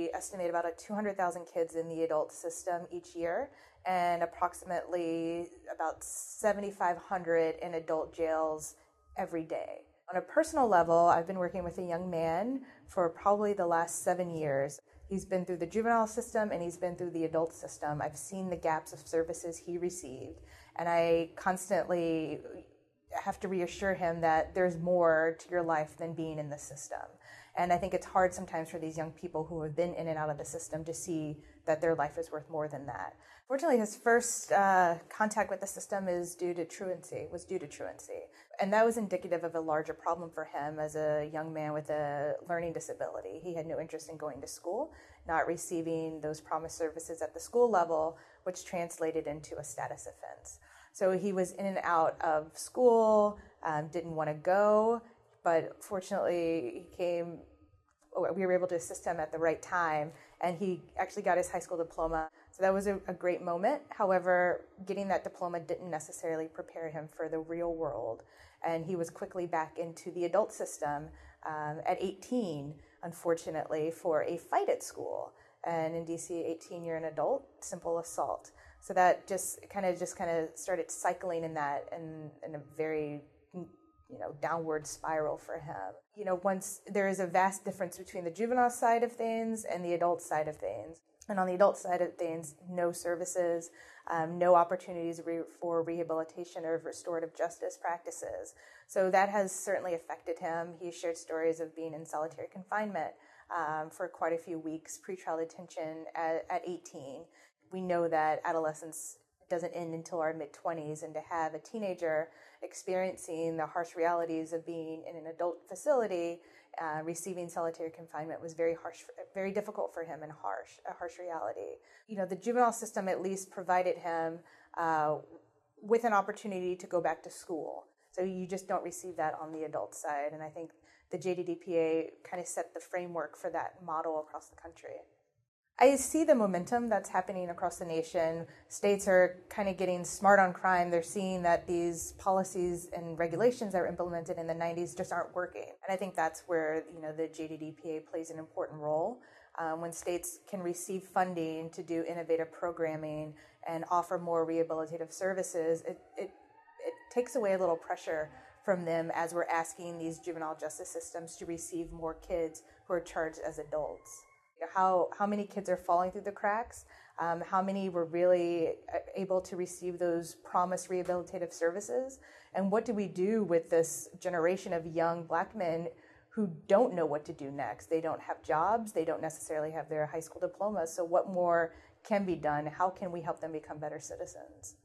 we estimate about 200,000 kids in the adult system each year, and approximately about 7,500 in adult jails every day. On a personal level, I've been working with a young man for probably the last 7 years. He's been through the juvenile system and he's been through the adult system. I've seen the gaps of services he received, and I constantly have to reassure him that there's more to your life than being in the system. And I think it's hard sometimes for these young people who have been in and out of the system to see that their life is worth more than that. Fortunately, his first contact with the system was due to truancy. And that was indicative of a larger problem for him as a young man with a learning disability. He had no interest in going to school, not receiving those promised services at the school level, which translated into a status offense. So he was in and out of school, didn't want to go, but fortunately we were able to assist him at the right time, and he actually got his high school diploma. So that was a great moment. However, getting that diploma didn't necessarily prepare him for the real world, and he was quickly back into the adult system at 18, unfortunately, for a fight at school. And in DC, 18, you're an adult, simple assault. So that just kind of started cycling in a very downward spiral for him. Once there is a vast difference between the juvenile side of things and the adult side of things. And on the adult side of things, no services, no opportunities for rehabilitation or restorative justice practices. So that has certainly affected him. He shared stories of being in solitary confinement for quite a few weeks, pretrial detention at 18. We know that adolescence doesn't end until our mid-20s, and to have a teenager experiencing the harsh realities of being in an adult facility, receiving solitary confinement was very difficult for him, and a harsh reality. The juvenile system at least provided him with an opportunity to go back to school. So you just don't receive that on the adult side, and I think the JJDPA kind of set the framework for that model across the country. I see the momentum that's happening across the nation. States are kind of getting smart on crime. They're seeing that these policies and regulations that were implemented in the 90s just aren't working. And I think that's where the JJDPA plays an important role. When states can receive funding to do innovative programming and offer more rehabilitative services, it takes away a little pressure from them as we're asking these juvenile justice systems to receive more kids who are charged as adults. How many kids are falling through the cracks? How many were really able to receive those promised rehabilitative services? And what do we do with this generation of young Black men who don't know what to do next? They don't have jobs. They don't necessarily have their high school diplomas. So what more can be done? How can we help them become better citizens?